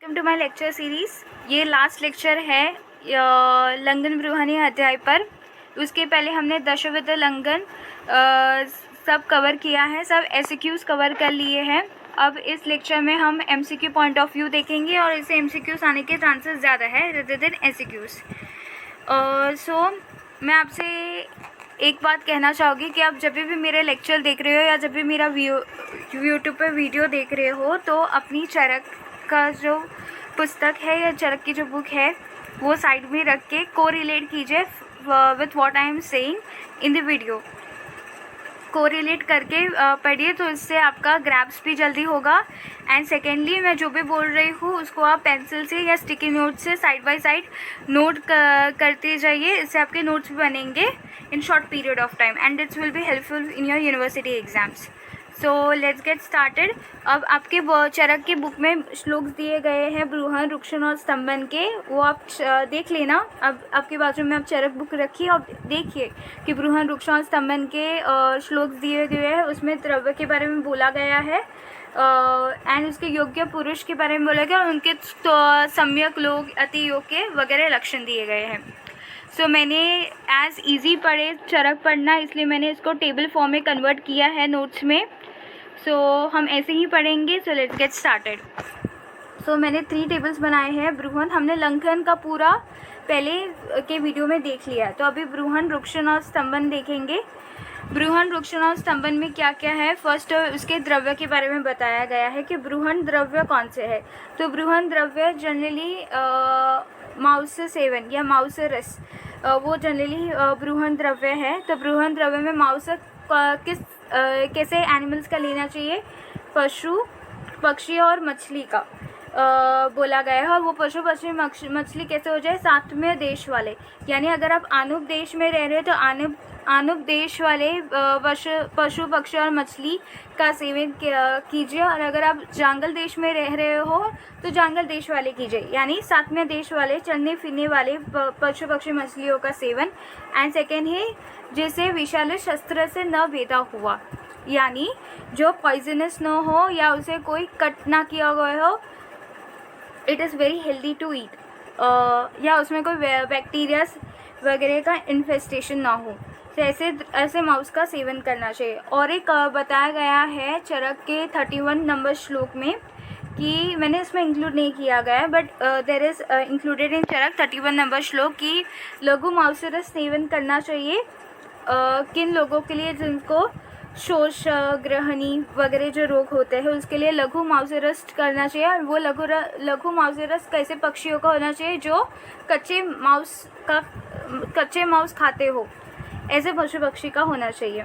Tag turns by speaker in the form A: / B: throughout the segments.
A: Welcome to my lecture series. ये last lecture है लंघन बृहणी अध्याय पर। उसके पहले हमने दशविध लंघन सब कवर किया है, सब एमसीक्यूज़ कवर कर लिए हैं। अब इस लेक्चर में हम एमसीक्यू पॉइंट ऑफ व्यू देखेंगे और इसे एमसीक्यूज़ आने के चांसेस ज़्यादा है रेदर देन एमसीक्यूज़। सो मैं आपसे एक बात कहना चाहूँगी कि आप जब भी मेरे लेक्चर देख रहे हो या जब भी मेरा यूट्यूब पर वीडियो देख रहे हो तो अपनी चरक का जो पुस्तक है या चरक की जो बुक है वो साइड में रख के कोरिलेट कीजिए with what I am saying in the video. Correlate करके पढ़िए तो इससे आपका ग्रैप्स भी जल्दी होगा। एंड सेकेंडली, मैं जो भी बोल रही हूँ उसको आप पेंसिल से या स्टिकी नोट से साइड बाय साइड नोट करते जाइए। इससे आपके नोट्स भी बनेंगे in short period of time and it's will be helpful in your university exams. So let's get started. अब आपके चरक की बुक में श्लोक दिए गए हैं बृहन, रुक्षण और स्तंभन के, वो आप देख लेना। अब आपके बाजू में आप चरक बुक रखिए और देखिए कि बृहन, रुक्षण और स्तंभन के श्लोक दिए गए हैं। उसमें द्रव्य के बारे में बोला गया है एंड उसके योग्य पुरुष के बारे में बोला गया और उनके सम्यक लोग, अति योग्य वगैरह लक्षण दिए गए हैं। सो मैंने एज ईजी पढ़े चरक पढ़ना, इसलिए मैंने इसको टेबल फॉर्म में कन्वर्ट किया है नोट्स में। सो हम ऐसे ही पढ़ेंगे। So let's get started. सो मैंने 3 टेबल्स बनाए हैं। बृहन हमने लंघन का पूरा पहले के वीडियो में देख लिया है, तो अभी बृहन, रुक्षण और स्तंभन देखेंगे। बृहन, रुक्षण और स्तंभन में क्या क्या है, फर्स्ट उसके द्रव्य के बारे में बताया गया है कि बृहन द्रव्य कौन से है। तो बृहन द्रव्य जनरली माउस सेवन या माउस रस, वो जनरली बृहन द्रव्य है। तो बृहन द्रव्य में माउस कैसे एनिमल्स का लेना चाहिए, पशु, पक्षी और मछली का बोला गया है। और वो पशु, पक्षी, मछली कैसे हो जाए, सातवें देश वाले, यानी अगर आप आनुप देश में रह रहे हो तो आनुप देश वाले पशु, पक्षी और मछली का सेवन कीजिए। और अगर आप जांगल देश में रह रहे हो तो जांगल देश वाले कीजिए, यानी सातवें देश वाले चलने फिरने वाले पशु, पक्षी, मछलियों का सेवन। एंड सेकेंड है जिसे विषालु शस्त्र से न भेदा हुआ, यानी जो पॉइजनस न हो या उसे कोई कट ना किया गया हो, it is very healthy to eat, या उसमें कोई बैक्टीरिया वगैरह का इन्फेस्टेशन ना हो, तो ऐसे माउस का सेवन करना चाहिए। और एक बताया गया है चरक के 31 नंबर श्लोक में, कि मैंने इसमें इंक्लूड नहीं किया गया है but there is included in Charak 31 number श्लोक की लघु मांस रस सेवन करना चाहिए किन लोगों के लिए, जिनको शोष ग्रहणी वगैरह जो रोग होते हैं उसके लिए लघु मांस रस करना चाहिए। और वो लघु मांस रस कैसे पक्षियों का होना चाहिए, जो कच्चे मांस खाते हो, ऐसे पशु पक्षी का होना चाहिए।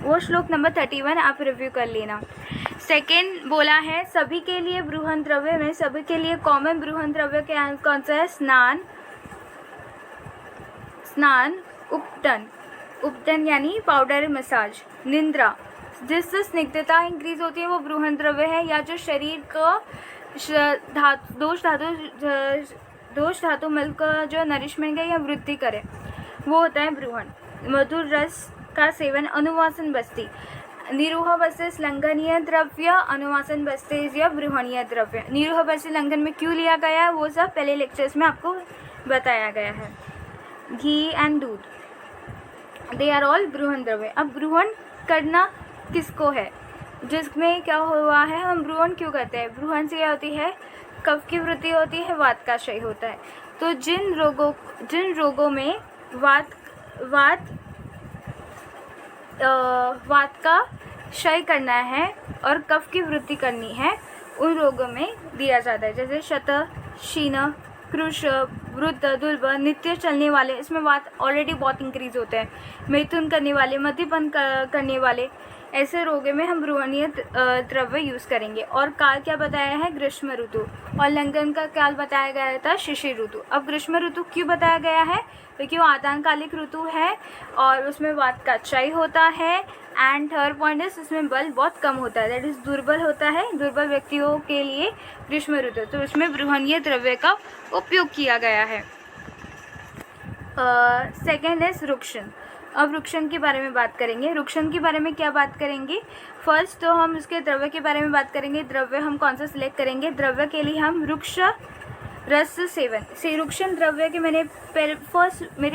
A: वो श्लोक नंबर 31 आप रिव्यू कर लेना। सेकेंड बोला है सभी के लिए बृहन द्रव्य में सभी के लिए कॉमन बृहन द्रव्य के कौन सा है, स्नान, उपटन यानी पाउडर मसाज, निंद्रा, जिससे स्निग्धता इंक्रीज होती है वो बृहन द्रव्य है, या जो शरीर को दोष धातु मल का जो नरिशमेंट है या वृद्धि करे वो होता है बृहन। मधुर रस का सेवन, अनुवासन बस्ती, निरूह बस्ते लंघनीय द्रव्य, अनुवासन बस्ते या बृहणीय द्रव्य। निरूह बस्ते लंघन में क्यों लिया गया है वो सब पहले लेक्चर्स में आपको बताया गया है। घी एंड दूध, दे आर ऑल बृहन द्रव्य। अब बृहन करना किसको है, जिसमें क्या हुआ है, हम बृहन क्यों करते हैं, बृहन से क्या होती है, कफ की वृद्धि होती है, वात का क्षय होता है। तो जिन रोगों में वात का क्षय करना है और कफ की वृद्धि करनी है, उन रोगों में दिया जाता है, जैसे शत, शीन, कृश, वृद्ध, दुर्ब, नित्य चलने वाले, इसमें वात ऑलरेडी बहुत इंक्रीज होता है, मैथुन करने वाले, मद्यपान करने वाले, ऐसे रोगों में हम बृहणीय द्रव्य यूज़ करेंगे। और काल क्या बताया है, ग्रीष्म ऋतु, और लंघन का काल बताया गया था शिशिर ऋतु। अब ग्रीष्म ऋतु क्यों बताया गया है, क्योंकि वो आदानकालिक ऋतु है और उसमें वात का क्षय होता है। एंड थर्ड पॉइंट इज इसमें बल बहुत कम होता है, दैट इज दुर्बल होता है, दुर्बल व्यक्तियों के लिए ग्रीष्म ऋतु, तो इसमें बृहणीय द्रव्य का उपयोग किया गया है। सेकेंड इज रुक्षण। अब रुक्षण के बारे में बात करेंगे। रुक्षण के बारे में क्या बात करेंगे? फर्स्ट तो हम उसके द्रव्य के बारे में बात करेंगे। द्रव्य हम कौन सा सिलेक्ट करेंगे? द्रव्य के लिए हम रुक्ष रस सेवन से रुक्षण द्रव्य के मेरे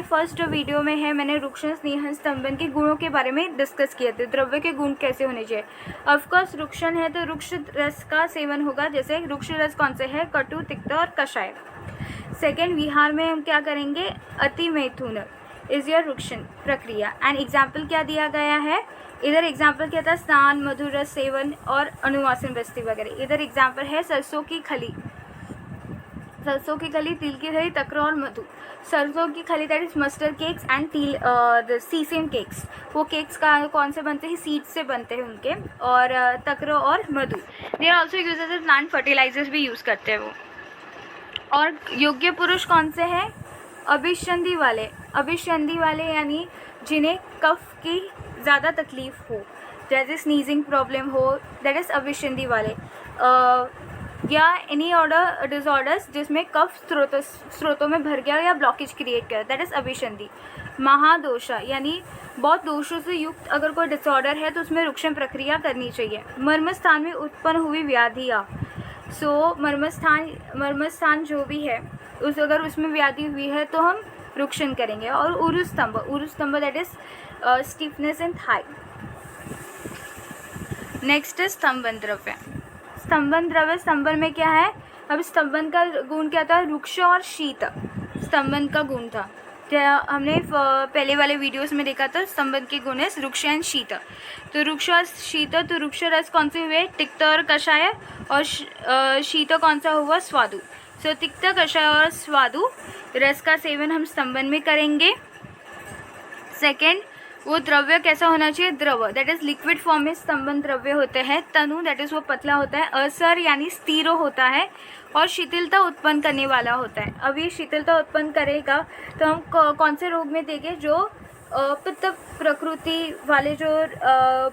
A: फर्स्ट वीडियो में है, मैंने रुक्षण स्नेहन स्तंभन के गुणों के बारे में डिस्कस किए थे। द्रव्य के गुण कैसे होने चाहिए। ऑफकोर्स रुक्षण है तो रुक्ष रस का सेवन होगा। जैसे रुक्ष रस कौन से है? कटु, तिक्त और कषाय। सेकेंड, विहार में हम क्या करेंगे? अति मैथुन इज योर रुक्षण प्रक्रिया। एंड एग्जाम्पल क्या दिया गया है? इधर एग्जाम्पल क्या था? स्नान, मधुर रस सेवन और अनुवासन बस्ती वगैरह। इधर एग्जाम्पल है सरसों की खली, तिल की खली, तक्र और मधु। सरसों की खली that is mustard cakes and तिल द सीसेम केक्स। वो केक्स का कौन से बनते हैं? सीड से बनते हैं उनके। और तक्र और मधु they are also use as plant fertilizers भी यूज़ करते हैं वो। और योग्य पुरुष कौन से हैं? अभिसंधि वाले यानी जिन्हें कफ की ज़्यादा तकलीफ हो, जैसे स्नीजिंग प्रॉब्लम हो, दैट इज़ अभिसंधि वाले। या एनी ऑर्डर डिसऑर्डर्स जिसमें कफ स्रोतों में भर गया या ब्लॉकेज क्रिएट किया, दैट इज़ अभिसंधि। महादोषा यानी बहुत दोषों से युक्त अगर कोई डिसऑर्डर है तो उसमें रुक्षण प्रक्रिया करनी चाहिए। मर्म स्थान में उत्पन्न हुई व्याधियाँ, सो मर्मस्थान जो भी है अगर उसमें व्याधि हुई है तो हम रुक्षण करेंगे। और उरुस्तंभ that is stiffness in thigh. Next is स्तंभन द्रव्य। स्तंभन में क्या है? अब स्तंभन का गुण क्या था? रुक्ष और शीत स्तंभन का गुण था। हमने पहले वाले वीडियोस में देखा था स्तंभन के गुण है रुक्ष एंड शीत। तो रुक्ष और शीत, तो रुक्ष रस कौन से हुए? तिक्त और कषाय। और शीत कौन सा हुआ? स्वादु। सो तिक्त, कषाय और स्वादु रस का सेवन हम स्तंभन में करेंगे। सेकेंड, वो द्रव्य कैसा होना चाहिए? द्रव दैट इज लिक्विड फॉर्म में स्तंभन द्रव्य होते हैं। तनु दैट इज वो पतला होता है। असर यानी स्थिर होता है और शिथिलता उत्पन्न करने वाला होता है। अब ये शिथिलता उत्पन्न करेगा तो हम कौन से रोग में देंगे? जो पित्त प्रकृति वाले जो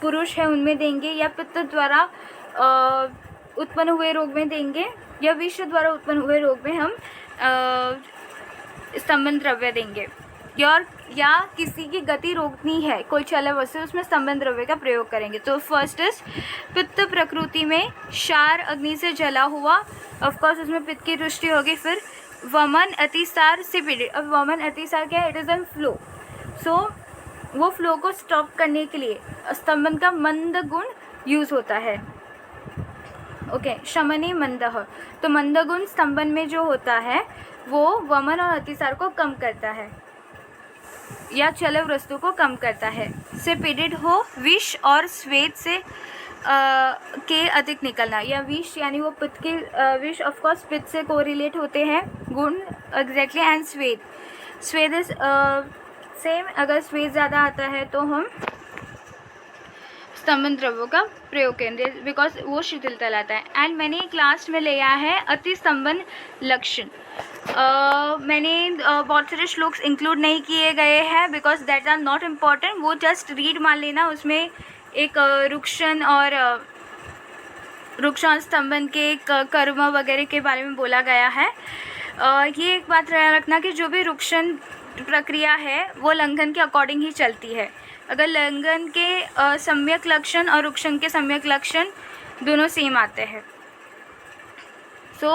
A: पुरुष हैं उनमें देंगे, या पित्त द्वारा उत्पन्न हुए रोग में देंगे, या विष द्वारा उत्पन्न हुए रोग में हम स्तंभन द्रव्य देंगे। या किसी की गति रोकनी है, कोई चल वस्तु, उसमें स्तंभन द्रव्य का प्रयोग करेंगे। तो फर्स्ट इज पित्त प्रकृति में क्षार अग्नि से जला हुआ, ऑफकोर्स उसमें पित्त की दृष्टि होगी। फिर वमन अतिसार से पीड़ित। अब वमन अतिसार क्या है? It is an flow. सो वो फ्लो को स्टॉप करने के लिए स्तंभन का मंद गुण यूज होता है। ओके, शमनी मंदः, तो मंद गुण स्तंभन में जो होता है वो वमन और अतिसार को कम करता है या चल वस्तु को कम करता है। से पीड़ित हो, विष और स्वेद से के अधिक निकलना, या विष यानी वो पित्त के विष ऑफकोर्स पित्त से कोरिलेट होते हैं गुण एग्जैक्टली। एंड स्वेद इज सेम, अगर स्वेद ज़्यादा आता है तो हम स्तंभन द्रव्यों का प्रयोग करेंगे बिकॉज वो शिथिलता लाता है। एंड मैंने एक लास्ट में लिया है अति स्तंभन लक्षण। मैंने बहुत सारे श्लोक्स इंक्लूड नहीं किए गए हैं because that are not important, वो जस्ट रीड मान लेना। उसमें एक रुक्षण और स्तंभन के कर्म वगैरह के बारे में बोला गया है। ये एक बात रखना कि जो भी रुक्षण प्रक्रिया है वो लंघन के अकॉर्डिंग ही चलती है। अगर लंघन के सम्यक लक्षण और रुक्षण के सम्यक लक्षण दोनों सेम आते हैं सो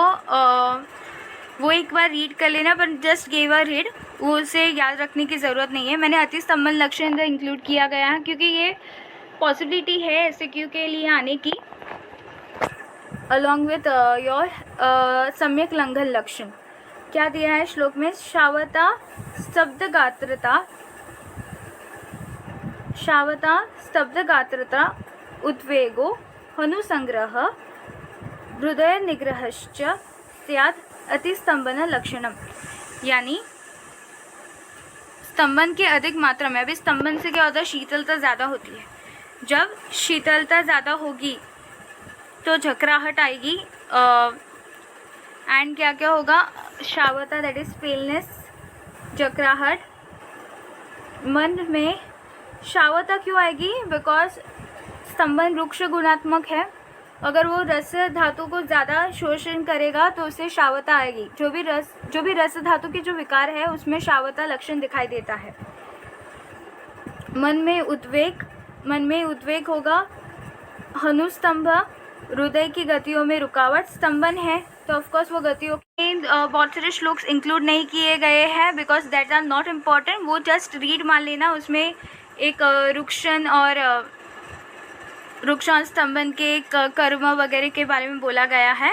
A: वो एक बार रीड कर लेना, पर जस्ट गिव अ रीड, वो उसे याद रखने की ज़रूरत नहीं है। मैंने अति स्तंभन लक्षण इधर इंक्लूड किया गया है क्योंकि ये पॉसिबिलिटी है एसक्यू के लिए आने की अलॉन्ग विथ योर सम्यक लंघन लक्षण। क्या दिया है श्लोक में? शावता स्तब्ध गात्रता उद्वेगो हनुसंग्रह हृदय निग्रहश्च स्यात् अतिस्तंभन लक्षणम। यानी स्तंभन के अधिक मात्रा में, अभी स्तंभन से क्या होता है? शीतलता ज़्यादा होती है। जब शीतलता ज़्यादा होगी तो झकराहट आएगी एंड क्या क्या होगा? शावता दैट इज पेलनेस, झकराहट। मन में शावता क्यों आएगी? बिकॉज स्तंभन रुक्ष गुणात्मक है, अगर वो रस धातु को ज़्यादा शोषण करेगा तो उससे शावता आएगी। जो भी रस धातु के जो विकार है उसमें शावता लक्षण दिखाई देता है। मन में उद्वेग होगा। हनुस्तंभ, हृदय की गतियों में रुकावट। स्तंभन है तो ऑफकोर्स वो गतियों बहुत सारे श्लोक्स इंक्लूड नहीं किए गए हैं because that are not important, वो जस्ट रीड मान लेना। उसमें एक रुक्षण और स्तंभन के कर्म वगैरह के बारे में बोला गया है।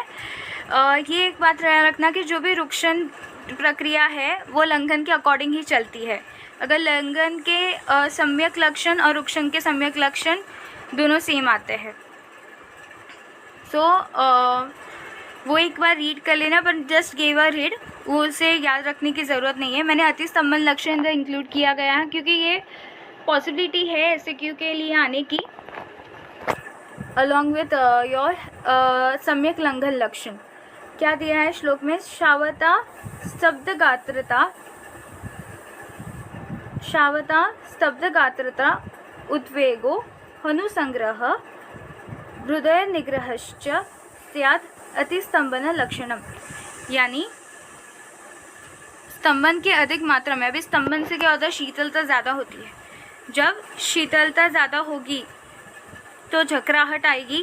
A: ये एक बात रखना कि जो भी रुक्षण प्रक्रिया है वो लंघन के अकॉर्डिंग ही चलती है। अगर लंघन के सम्यक लक्षण और रुक्षण के सम्यक लक्षण दोनों सेम आते हैं सो वो एक बार रीड कर लेना, पर जस्ट गिव अ रीड, वो उसे याद रखने की ज़रूरत नहीं है। मैंने अति स्तंभन लक्षण अंदर इंक्लूड किया गया है क्योंकि ये पॉसिबिलिटी है एसक्यू के लिए आने की अलॉन्ग विथ योर सम्यक लंघन लक्षण। क्या दिया है श्लोक में? शावता स्तब्धगात्रता उद्वेगो हनुसंग्रह हृदय निग्रहश्च स्यात् अतिस्तंभन लक्षणम। यानी स्तंभन की अधिक मात्रा में, अभी स्तंभन से क्या होता है, शीतलता ज़्यादा होती है। जब शीतलता ज़्यादा होगी तो झकराहट आएगी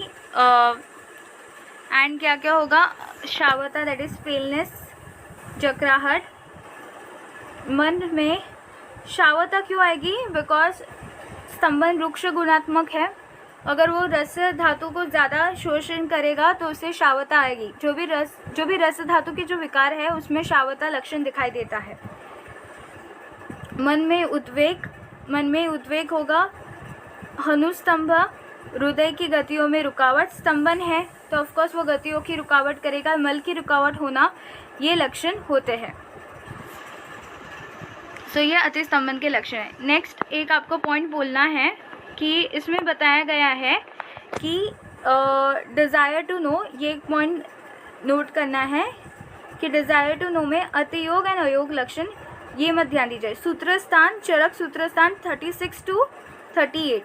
A: एंड क्या क्या होगा, शावता दैट इज़ पेलनेस, झकराहट। मन में शावता क्यों आएगी? बिकॉज स्तंभन रुक्ष गुणात्मक है, अगर वो रस धातु को ज़्यादा शोषण करेगा तो उससे शावता आएगी। जो भी रस धातु के जो विकार है उसमें शावता लक्षण दिखाई देता है। मन में उद्वेग होगा। हनुस्तंभ, हृदय की गतियों में रुकावट। स्तंभन है तो ऑफकोर्स वो गतियों की रुकावट करेगा, मल की रुकावट होना, ये लक्षण होते हैं। तो ये अति स्तंभन के लक्षण है। नेक्स्ट एक आपको पॉइंट बोलना है कि इसमें बताया गया है कि डिज़ायर टू नो, ये एक पॉइंट नोट करना है कि डिज़ायर टू नो में अतियोग एंड अयोग लक्षण, ये मत ध्यान दीजिए। सूत्रस्थान, चरक सूत्रस्थान 36 to 38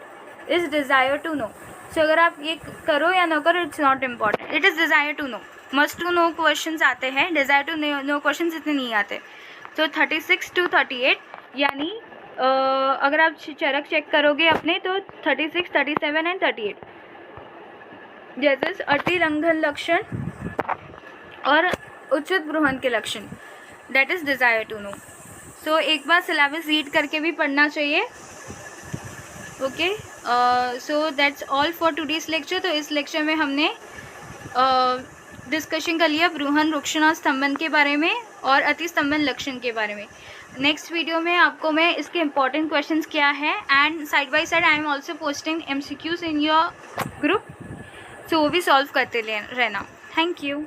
A: is desire to know. So अगर आप ये करो या ना करो, it's not important, it is desire to know. Must to know questions आते हैं, डिज़ायर टू नो क्वेश्चंस इतने नहीं आते। तो 36 to 38 यानी अगर आप चरक चेक करोगे अपने तो 36, 37 एंड 38 जैसे अति लंघन लक्षण और उचित ब्रूहन के लक्षण, that is desire to know. So एक बार सिलेबस रीड करके भी पढ़ना चाहिए। Okay, so that's all for today's lecture. तो इस लेक्चर में हमने डिस्कशन कर लिया ब्रूहन, रुक्षण और स्तंभन के बारे में और अति स्तंभन लक्षण के बारे में। नेक्स्ट वीडियो में आपको मैं इसके इम्पॉर्टेंट क्वेश्चंस क्या है and side by side I am also posting MCQs in your group, so वो भी सॉल्व करते रहना। Thank you.